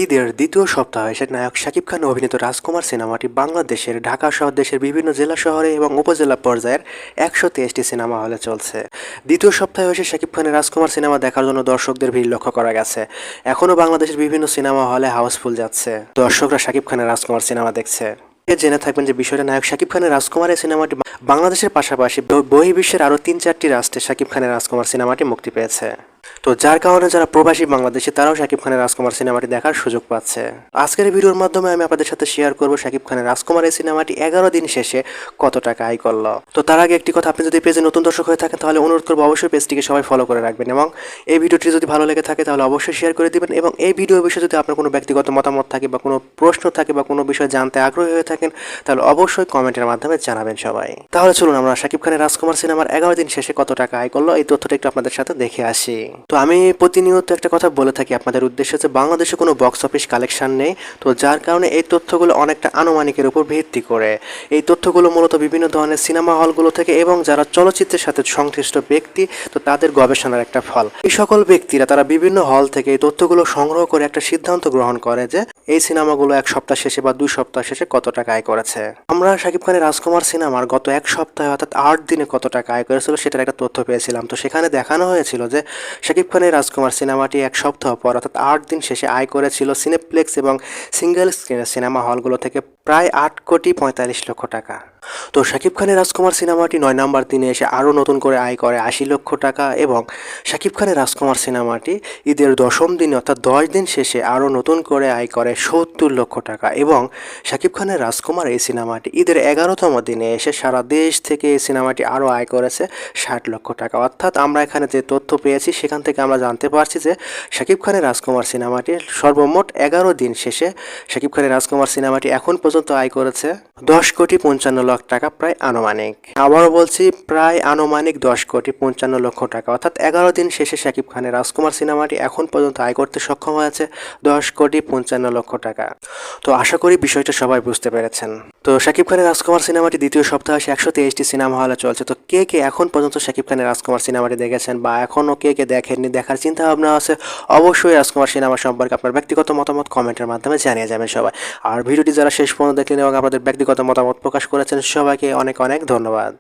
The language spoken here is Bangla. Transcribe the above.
ঈদের দ্বিতীয় সপ্তাহে এসে নায়ক শাকিব খান অভিনীত রাজকুমার সিনেমাটি বাংলাদেশের ঢাকা সহ দেশের বিভিন্ন জেলা শহরে এবং উপজেলা পর্যায়ের 123টি সিনেমা হলে চলছে। দ্বিতীয় সপ্তাহে এসে শাকিব খানের রাজকুমার সিনেমা দেখার জন্য দর্শকদের ভিড় লক্ষ্য করা গেছে। এখনও বাংলাদেশের বিভিন্ন সিনেমা হলে হাউসফুল যাচ্ছে, দর্শকরা শাকিব খানের রাজকুমার সিনেমা দেখছে। জেনে থাকবেন যে বিষয়টা নায়ক শাকিব খানের রাজকুমার এই সিনেমাটি বাংলাদেশের পাশাপাশি বহির্বিশ্বের আরও 3-4টি রাষ্ট্রে শাকিব খানের রাজকুমার সিনেমাটি মুক্তি পেয়েছে। তো যার কারণে যারা প্রবাসী বাংলাদেশি তারাও শাকিব খানের রাজকুমার সিনেমাটি দেখার সুযোগ পাচ্ছে। আজকের এই ভিডিওর মাধ্যমে আমি আপনাদের সাথে শেয়ার করব শাকিব খানের রাজকুমার এই সিনেমাটি 11 দিন শেষে কত টাকা আয় করলো। তো তার আগে একটি কথা, আপনি যদি পেজে নতুন দর্শক হয়ে থাকেন তাহলে অনুরোধ করবো অবশ্যই পেজটিকে সবাই ফলো করে রাখবেন এবং এই ভিডিওটি যদি ভালো লেগে থাকে তাহলে অবশ্যই শেয়ার করে দিবেন। এবং এই ভিডিও বিষয়ে যদি আপনার কোনো ব্যক্তিগত মতামত থাকে বা কোনো প্রশ্ন থাকে বা কোনো বিষয় জানতে আগ্রহী হয়ে থাকেন তাহলে অবশ্যই কমেন্টের মাধ্যমে জানাবেন সবাই। তাহলে চলুন আমরা শাকিব খানের রাজকুমার সিনেমার 11 দিন শেষে কত টাকা আয় করলো এই তথ্যটা একটু আপনাদের সাথে দেখে আসি। তো আমি প্রতিনিয়ত একটা কথা বলে থাকি আপনাদের উদ্দেশ্যে যে বাংলাদেশে কোনো বক্স অফিস কালেকশন নেই, তো যার কারণে এই তথ্যগুলো অনেকটা আনুমানিকের উপর ভিত্তি করে। এই তথ্যগুলো মূলত বিভিন্ন ধরনের সিনেমা হলগুলো থেকে এবং যারা চলচ্চিত্রের সাথে সংশ্লিষ্ট ব্যক্তি, তো তাদের গবেষণার একটা ফল। এই সকল ব্যক্তিরা তারা বিভিন্ন হল থেকে এই তথ্যগুলো সংগ্রহ করে একটা সিদ্ধান্ত গ্রহণ করে যে এই সিনেমাগুলো 1 সপ্তাহ শেষে বা 2 সপ্তাহ শেষে কত টাকা আয় করেছে। আমরা শাকিব খানের রাজকুমার সিনেমার গত 1 সপ্তাহে অর্থাৎ 8 দিনে কত টাকা আয় করেছিল সেটার একটা তথ্য পেয়েছিলাম। তো সেখানে দেখানো হয়েছিল যে শাকিব খানের রাজকুমার সিনেমাটি 1 সপ্তাহ পর অর্থাৎ 8 দিন শেষে আয় করেছিল সিনেপ্লেক্স এবং সিঙ্গেল স্ক্রিনের সিনেমা হলগুলো থেকে প্রায় 8,45,00,000 টাকা। তো শাকিব খানের রাজকুমার সিনেমাটি 9 নম্বর দিনে এসে আরও নতুন করে আয় করে 80 লক্ষ টাকা এবং শাকিব খানের রাজকুমার সিনেমাটি ঈদের 10ম দিনে অর্থাৎ 10 দিন শেষে আরও নতুন করে আয় করে 70 লক্ষ টাকা এবং শাকিব খানের রাজকুমার এই সিনেমাটি ঈদের 11তম দিনে এসে সারা দেশ থেকে এই সিনেমাটি আরও আয় করেছে 60 লক্ষ টাকা। অর্থাৎ আমরা এখানে যে তথ্য পেয়েছি সেখান থেকে আমরা জানতে পারছি যে শাকিব খানের রাজকুমার সিনেমাটি সর্বমোট 11 দিন শেষে শাকিব খানের রাজকুমার সিনেমাটি এখন পর্যন্ত আয় করেছে 10,55,00,000 টাকা, প্রায় আনুমানিক। আবারও বলছি, প্রায় আনুমানিক 10,55,00,000 টাকা। অর্থাৎ 11 দিন শেষে শাকিব খানের রাজকুমার সিনেমাটি এখন পর্যন্ত আয় করতে সক্ষম হয়েছে 10,55,00,000 টাকা। তো আশা করি বিষয়টা সবাই বুঝতে পেরেছেন। তো শাকিব খানের রাজকুমার সিনেমাটি দ্বিতীয় সপ্তাহে 123টি সিনেমা হলে চলছে। তো কে কে এখন পর্যন্ত শাকিব খানের রাজকুমার সিনেমাটি দেখেছেন বা এখনও কে কে দেখেননি, দেখার চিন্তা ভাবনা আছে, অবশ্যই রাজকুমার সিনেমা সম্পর্কে আপনার ব্যক্তিগত মতামত কমেন্টের মাধ্যমে জানিয়ে যাবেন সবাই। আর ভিডিওটি যারা শেষ পর্যন্ত দেখলেন এবং আপনাদের ব্যক্তিগত মতামত প্রকাশ করেছেন সবাইকে অনেক অনেক ধন্যবাদ।